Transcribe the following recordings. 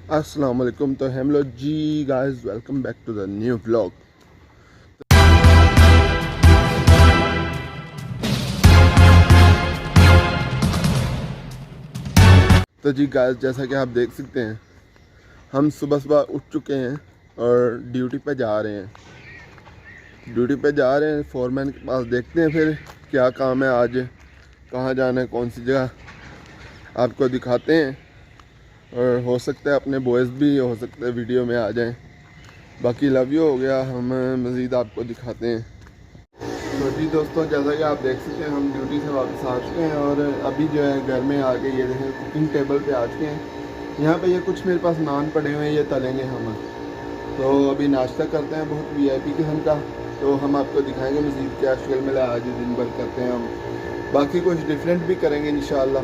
अस्सलाम वालेकुम। तो हम लोग जी guys welcome back to the new vlog. तो जी गाइस जैसा कि आप देख सकते हैं हम सुबह सुबह उठ चुके हैं और ड्यूटी पे जा रहे हैं। फोरमैन के पास देखते हैं फिर क्या काम है, आज कहाँ जाना है, कौन सी जगह आपको दिखाते हैं। और हो सकता है अपने बॉयज़ भी हो सकता है वीडियो में आ जाएं। बाकी लव यू हो गया, हम मज़ीद आपको दिखाते हैं। तो जी दोस्तों जैसा कि आप देख सकते हैं हम ड्यूटी से वापस आ चुके हैं और अभी जो है घर में आके ये देखें कुकिंग टेबल पे आ चुके हैं। यहाँ पे ये कुछ मेरे पास नान पड़े हुए हैं, ये तलेंगे हम। तो अभी नाश्ता करते हैं बहुत VIP किस्म का, तो हम आपको दिखाएंगे मज़ीद क्या शक्ल मिला आज दिन भर करते हैं हम। बाकी कुछ डिफरेंट भी करेंगे इंशाल्लाह।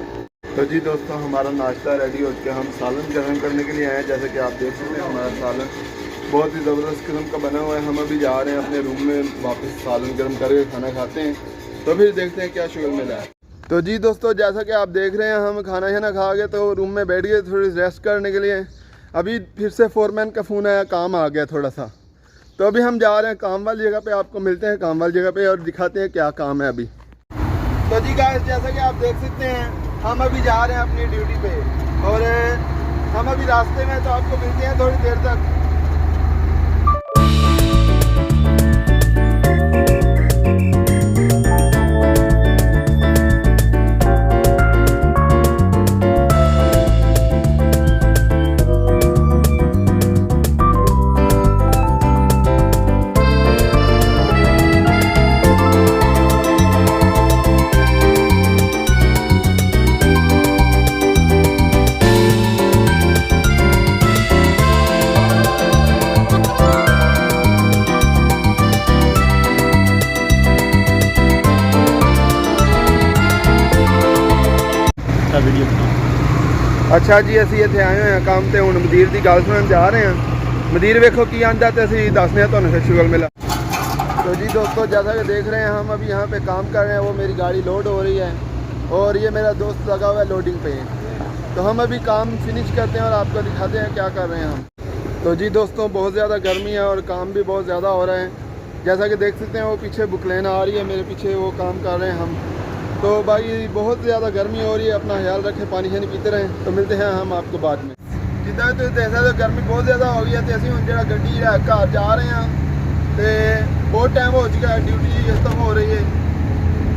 तो जी दोस्तों हमारा नाश्ता रेडी हो चुका है, हम सालन गर्म करने के लिए आए हैं। जैसे कि आप देख सकते हैं हमारा सालन बहुत ही ज़बरदस्त किस्म का बना हुआ है। हम अभी जा रहे हैं अपने रूम में वापस सालन गर्म करके खाना खाते हैं, तो फिर देखते हैं क्या शक्ल मिला है। तो जी दोस्तों जैसा कि आप देख रहे हैं हम खाना शाना खा गए तो रूम में बैठ गए थोड़ी रेस्ट करने के लिए। अभी फिर से फोरमैन का फ़ोन आया, काम आ गया थोड़ा सा, तो अभी हम जा रहे हैं काम वाली जगह पे। आपको मिलते हैं काम वाली जगह पे और दिखाते हैं क्या काम है अभी। तो जी गाइस जैसा कि आप देख सकते हैं हम अभी जा रहे हैं अपनी ड्यूटी पे और हम अभी रास्ते में, तो आपको मिलते हैं थोड़ी देर तक। अच्छा जी ਅਸੀਂ ਇੱਥੇ ਆਏ ਹੋਏ ਹਾਂ ਕੰਮ ਤੇ, ਹੁਣ ਮਦੀਰ ਦੀ ਗੱਲ ਸੁਣਨ ਜਾ ਰਹੇ ਹਾਂ। मदीर वेखो की आंदा तो ਅਸੀਂ दसने तो शुगल मिला। तो जी दोस्तों जैसा कि देख रहे हैं हम अभी यहाँ पे काम कर रहे हैं, वो मेरी गाड़ी लोड हो रही है और ये मेरा दोस्त लगा हुआ है लोडिंग पे। तो हम अभी काम फिनिश करते हैं और आपको दिखाते हैं क्या कर रहे हैं हम। तो जी दोस्तों बहुत ज़्यादा गर्मी है और काम भी बहुत ज़्यादा हो रहा है। जैसा कि देख सकते हैं वो पीछे बुकलेन आ रही है मेरे पीछे, वो काम कर रहे हैं हम। तो भाई बहुत ज़्यादा गर्मी हो रही है, अपना ख्याल रखें, पानी शानी पीते रहें। तो मिलते हैं हम आपको बाद में। जिदा तो देखा तो गर्मी बहुत ज़्यादा हो गई है, तो अभी हम जो गड्डी घर जा रहे हैं तो बहुत टाइम हो चुका है, ड्यूटी खत्म हो रही है।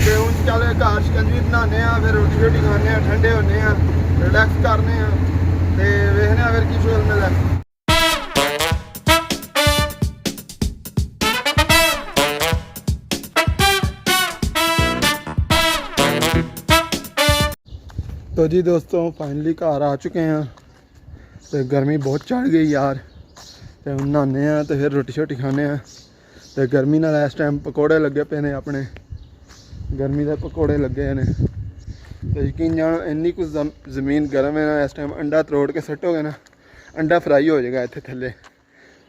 तो हूँ चल घर शिकंजवी बनाने, फिर रोटी रोटी खाने, ठंडे होने, रिलैक्स करने, तो वेखने फिर की शोल मिला। तो जी दोस्तों फाइनली घर आ चुके हैं, तो गर्मी बहुत चढ़ गई यार। तो नहाने हैं तो फिर रोटी शोटी खाने हैं। तो गर्मी नाल इस टाइम पकौड़े लगे पे ने, अपने गर्मी के पकौड़े लगे ने। तो यकीन जान इन्नी कुछ ज़मीन गर्म है ना, इस टाइम अंडा तरोड़ के सटोगे ना अंडा फ्राई हो जाएगा इतने थले,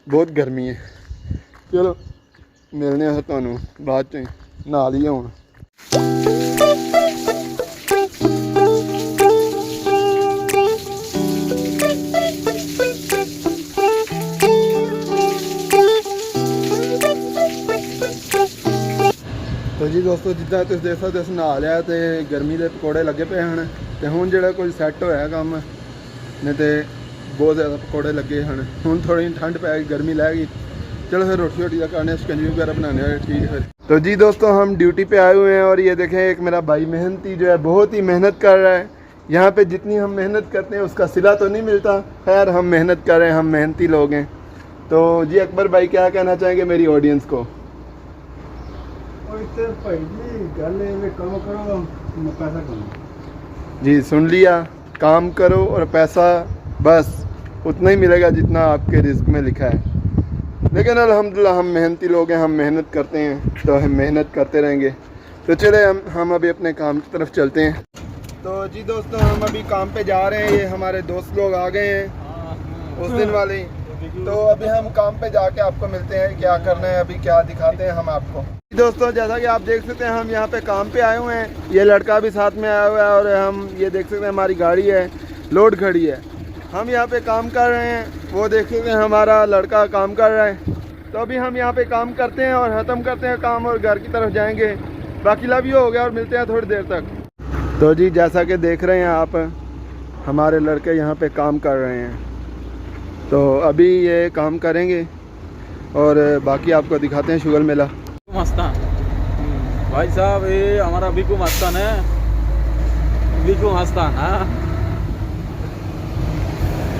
बहुत गर्मी है। चलो मिलने हैं तुहानू बाद च, नहा लीए हुण। तो जी दोस्तों जिदा तुम देख सकते हो नहा लिया, तो गर्मी के पकौड़े लगे पे हैं। तो हूँ जो कुछ सैट होया काम, नहीं तो बहुत ज़्यादा पकौड़े लगे हैं। हूँ थोड़ी ठंड पै गई, गर्मी लै गई। चलो फिर रोटी वोटी का करने, शिकंजी वगैरह बनाने वाले, ठीक है फिर। तो जी दोस्तों हम ड्यूटी पे आए हुए हैं और ये देखें एक मेरा भाई मेहनती जो है बहुत ही मेहनत कर रहा है। यहाँ पे जितनी हम मेहनत करते हैं उसका सिला तो नहीं मिलता, खैर हम मेहनत कर रहे हैं, हम मेहनती लोग हैं। तो जी अकबर भाई क्या कहना चाहेंगे मेरी ऑडियंस को? जी सुन लिया, काम करो और पैसा बस उतना ही मिलेगा जितना आपके रिस्क में लिखा है। लेकिन अल्हम्दुलिल्लाह हम मेहनती लोग हैं, हम मेहनत करते हैं तो हम मेहनत करते रहेंगे। तो चले हम अभी अपने काम की तरफ चलते हैं। तो जी दोस्तों हम अभी काम पे जा रहे हैं, ये हमारे दोस्त लोग आ गए हैं उस दिन वाले। तो अभी हम काम पे जाके आपको मिलते हैं, क्या करना है अभी, क्या दिखाते हैं हम आपको। दोस्तों जैसा कि आप देख सकते हैं हम यहाँ पे काम पे आए हुए हैं, ये लड़का भी साथ में आया हुआ है और हम ये देख सकते हैं हमारी गाड़ी है लोड खड़ी है। हम यहाँ पे काम कर रहे हैं, वो देखेंगे हमारा लड़का काम कर रहा है। तो अभी हम यहाँ पे काम करते हैं और ख़त्म करते हैं काम और घर की तरफ जाएंगे। बाकी लव यू हो गया और मिलते हैं थोड़ी देर तक। तो जी जैसा कि देख रहे हैं आप, हमारे लड़के यहाँ पे काम कर रहे हैं। तो अभी ये काम करेंगे और बाकी आपको दिखाते हैं शुगर मेला। मस्तान भाई साहब, ये हमारा बिकू मस्तान है, बिकू मस्तान। हाँ,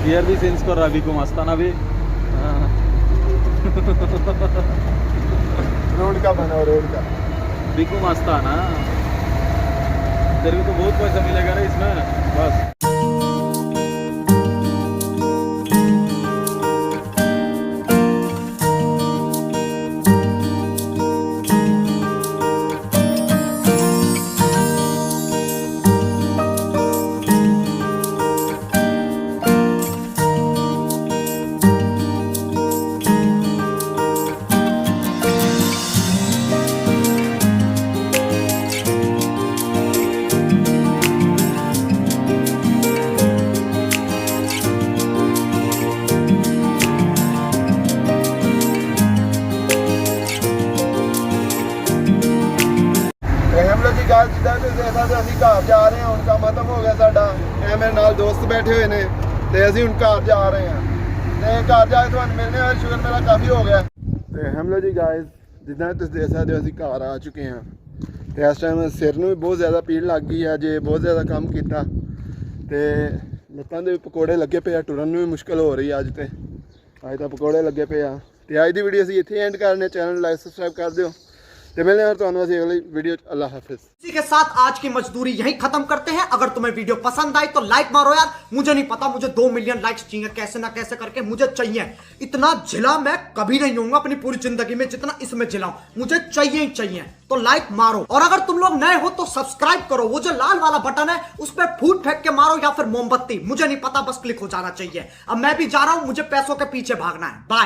ईयर भी चेंज कर रहा है बिकू मस्तान अभी। रोड का बना, रोड का बिकू मस्तान। हाँ, तेरे को तो बहुत पैसा मिलेगा ना इसमें बस। घर जा रहे हैं, उनका खत्म हो गया साडा। मेरे नाल दोस्त बैठे हुए ने ते असीं हुण घर जा रहे हैं ते घर जाके तुहानूं मिलने और शुगर मेरा काफ़ी हो गया। ते हम लोग जी गाइस जिद्दां तुसीं देख सकदे हो असीं घर आ चुके हैं। ते इस टाइम सिर नूं भी बहुत ज़्यादा पीड़ लग गई है, जे बहुत ज़्यादा काम किया ते लत्तां दे पकौड़े लगे पे आ, टुरन नूं भी मुश्किल हो रही है। अज तो पकौड़े लगे पे आ। ते अज दी वीडियो असीं इत्थे एंड करने। चैनल लाइक सबसक्राइब कर दिओ ते मिलने और तुहानूं असीं अगली वीडियो। अल्लाह हाफिज़। इसी के साथ आज की मजदूरी यहीं खत्म करते हैं। अगर तुम्हें वीडियो पसंद आई तो लाइक मारो यार। मुझे नहीं पता, मुझे 2 मिलियन लाइक्स चाहिए, कैसे ना कैसे करके मुझे चाहिए। इतना झिला मैं कभी नहीं होऊंगा अपनी पूरी जिंदगी में जितना इसमें झिलाऊं, मुझे चाहिए ही चाहिए। तो लाइक मारो और अगर तुम लोग नए हो तो सब्सक्राइब करो। वो जो लाल वाला बटन है उस पर फूट फेंक के मारो या फिर मोमबत्ती, मुझे नहीं पता, बस क्लिक हो जाना चाहिए। अब मैं भी जा रहा हूं, मुझे पैसों के पीछे भागना है। बाय।